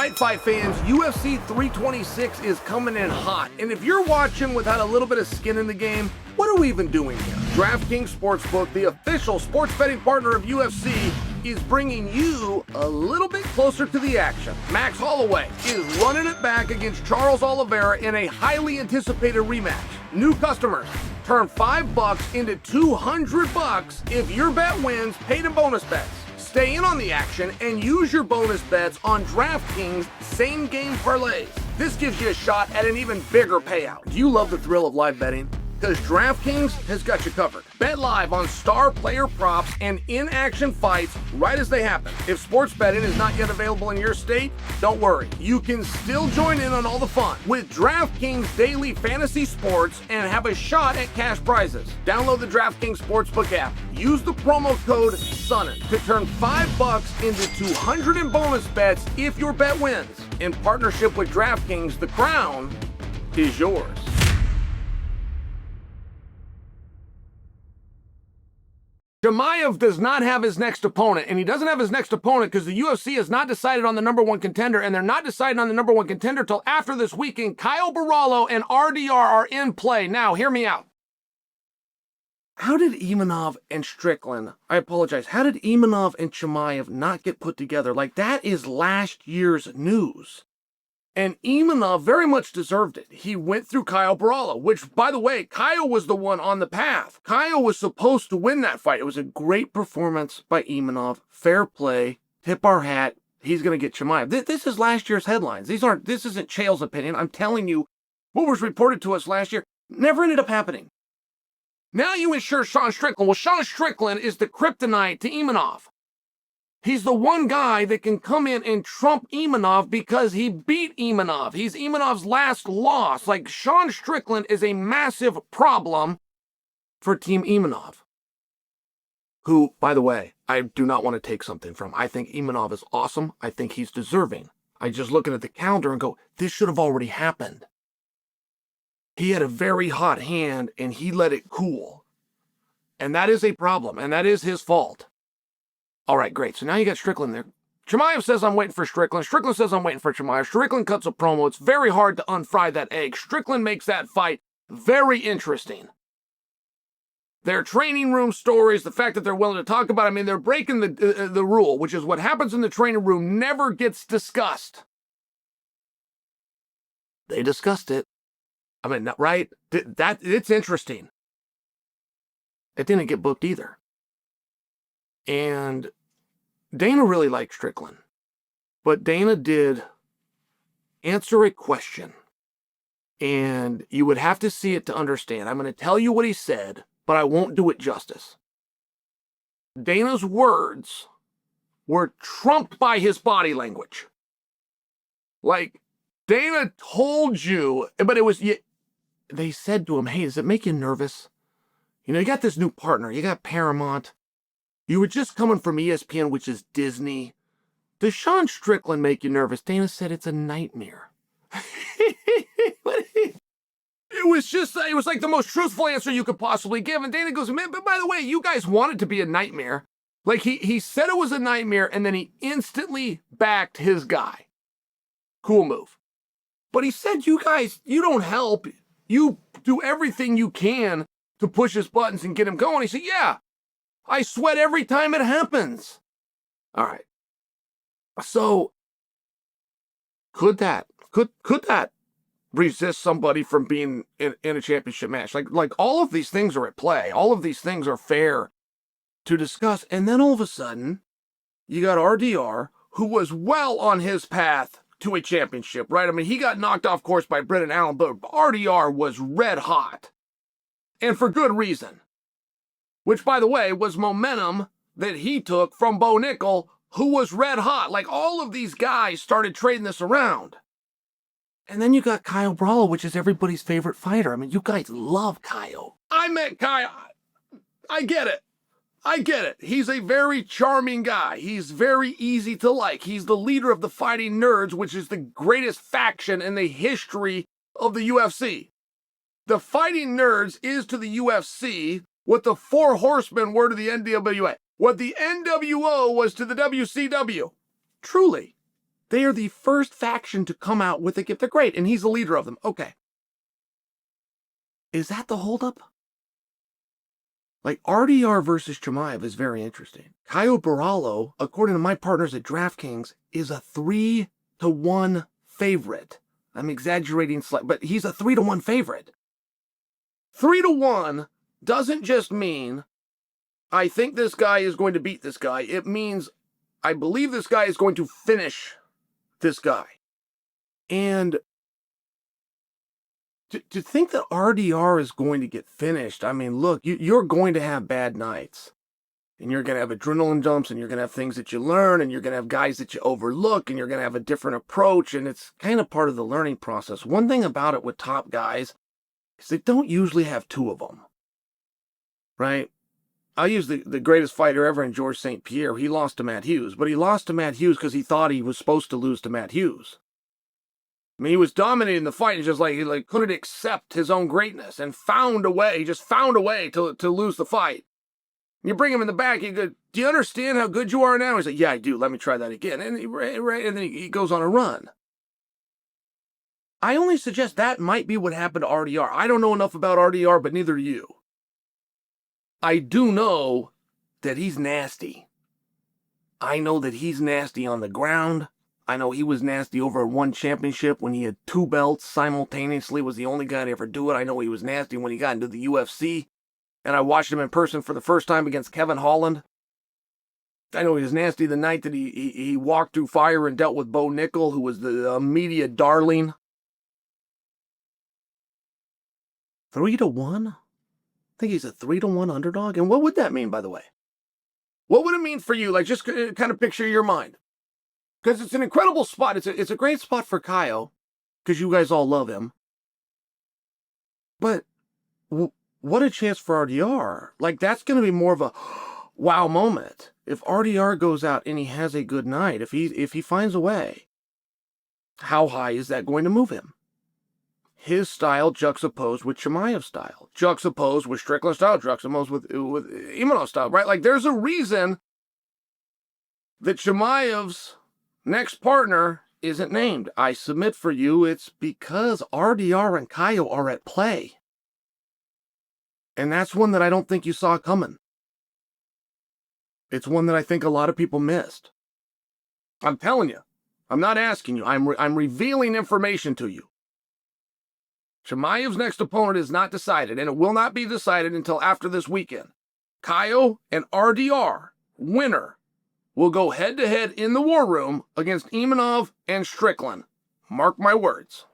right, fight fans, UFC 326 is coming in hot. And if you're watching without a little bit of skin in the game, what are we even doing here? DraftKings Sportsbook, the official sports betting partner of UFC, is bringing you a little bit closer to the action. Max Holloway is running it back against Charles Oliveira in a highly anticipated rematch. New customers, turn $5 into $200 if your bet wins, paid in bonus bets. Stay in on the action and use your bonus bets on DraftKings same-game parlays. This gives you a shot at an even bigger payout. Do you love the thrill of live betting? Because DraftKings has got you covered. Bet live on star player props and in-action fights right as they happen. If sports betting is not yet available in your state, don't worry. You can still join in on all the fun with DraftKings Daily Fantasy Sports and have a shot at cash prizes. Download the DraftKings Sportsbook app. Use the promo code Sonnen to turn $5 into $200 in bonus bets if your bet wins. In partnership with DraftKings, the crown is yours. Chimaev does not have his next opponent, and he doesn't have his next opponent because the UFC has not decided on the number one contender, and they're not deciding on the number one contender till after this weekend. Caio Borralho and RDR are in play. Now, hear me out. How did Imavov and Strickland, how did Imavov and Chimaev not get put together? Like, that is last year's news. And Imavov very much deserved it. He went through Caio Borralho, which, by the way, Caio was the one on the path. Caio was supposed to win that fight. It was a great performance by Imavov. Fair play. Tip our hat. He's going to get Chimaev. This is last year's headlines. This isn't Chael's opinion. I'm telling you what was reported to us last year. Never ended up happening. Now you insure Sean Strickland. Well, Sean Strickland is the kryptonite to Imavov. He's the one guy that can come in and trump Imavov because he beat Imavov. He's Imavov's last loss. Like, Sean Strickland is a massive problem for Team Imavov, who, by the way, I do not want to take something from. I think Imavov is awesome. I think he's deserving. I just looking at the calendar and go, this should have already happened. He had a very hot hand and he let it cool. And that is a problem, and that is his fault. All right, great. So now you got Strickland there. Chimaev says, I'm waiting for Strickland. Strickland says, I'm waiting for Chimaev. Strickland cuts a promo. It's very hard to unfry that egg. Strickland makes that fight very interesting. Their training room stories, the fact that they're willing to talk about it, I mean, they're breaking the rule, which is what happens in the training room never gets discussed. They discussed it. I mean, right? It's interesting. It didn't get booked either. And Dana really liked Strickland, but Dana did answer a question, and you would have to see it to understand. I'm going to tell you what he said, but I won't do it justice. Dana's words were trumped by his body language. Like, Dana told you, but it was, they said to him, hey, does it make you nervous? You know, you got this new partner, you got Paramount. You were just coming from ESPN, which is Disney. Does Sean Strickland make you nervous? Dana said it's a nightmare. It was like the most truthful answer you could possibly give. And Dana goes, man, but by the way, you guys want it to be a nightmare. Like, he said it was a nightmare, and then he instantly backed his guy. Cool move. But he said, you guys, you don't help. You do everything you can to push his buttons and get him going. He said, yeah. I sweat every time it happens. All right. So could that resist somebody from being in a championship match? Like all of these things are at play. All of these things are fair to discuss. And then all of a sudden, you got RDR, who was well on his path to a championship, right? I mean, he got knocked off course by Brendan Allen, but RDR was red hot. And for good reason. Which, by the way, was momentum that he took from Bo Nickel, who was red hot. Like, all of these guys started trading this around. And then you got Caio Borralho, which is everybody's favorite fighter. I mean, you guys love Caio. I met Caio. I get it. He's a very charming guy. He's very easy to like. He's the leader of the Fighting Nerds, which is the greatest faction in the history of the UFC. The Fighting Nerds is to the UFC what the Four Horsemen were to the NWA, what the NWO was to the WCW. Truly. They are the first faction to come out with a gift. They're great, and he's the leader of them. Okay. Is that the holdup? Like, RDR versus Chimaev is very interesting. Caio Borralho, according to my partners at DraftKings, is a 3-1 favorite. I'm exaggerating slightly, but he's a 3-1 favorite. 3-1 doesn't just mean I think this guy is going to beat this guy. It means I believe this guy is going to finish this guy. And to think that RDR is going to get finished, I mean, look, you're going to have bad nights. And you're going to have adrenaline dumps, and you're going to have things that you learn, and you're going to have guys that you overlook, and you're going to have a different approach, and it's kind of part of the learning process. One thing about it with top guys is they don't usually have two of them, right? I'll use the greatest fighter ever in George St. Pierre. He lost to Matt Hughes, but he lost to Matt Hughes because he thought he was supposed to lose to Matt Hughes. I mean, he was dominating the fight. It's just like he couldn't accept his own greatness and found a way. He just found a way to lose the fight. You bring him in the back. You go, "Do you understand how good you are now?" He's like, "Yeah, I do. Let me try that again." And and then he goes on a run. I only suggest that might be what happened to RDR. I don't know enough about RDR, but neither do you. I do know that he's nasty. I know that he's nasty on the ground. I know he was nasty over at one championship when he had 2 belts simultaneously, was the only guy to ever do it. I know he was nasty when he got into the UFC, and I watched him in person for the first time against Kevin Holland. I know he was nasty the night that he walked through fire and dealt with Bo Nickel, who was the media darling. 3-1? I think he's a 3-1 underdog. And what would that mean, by the way? What would it mean for you? Like, just kind of picture your mind. Because it's an incredible spot. It's a great spot for Caio, because you guys all love him. But what a chance for RDR. Like, that's going to be more of a wow moment. If RDR goes out and he has a good night, if he finds a way, how high is that going to move him? His style juxtaposed with Chimaev's style, juxtaposed with Strickland's style, juxtaposed with Imanov's style, right? Like, there's a reason that Chimaev's next partner isn't named. I submit for you, it's because RDR and Caio are at play. And that's one that I don't think you saw coming. It's one that I think a lot of people missed. I'm telling you. I'm not asking you. I'm revealing information to you. Chimaev's next opponent is not decided, and it will not be decided until after this weekend. Caio and RDR, winner, will go head-to-head in the war room against Imanov and Strickland. Mark my words.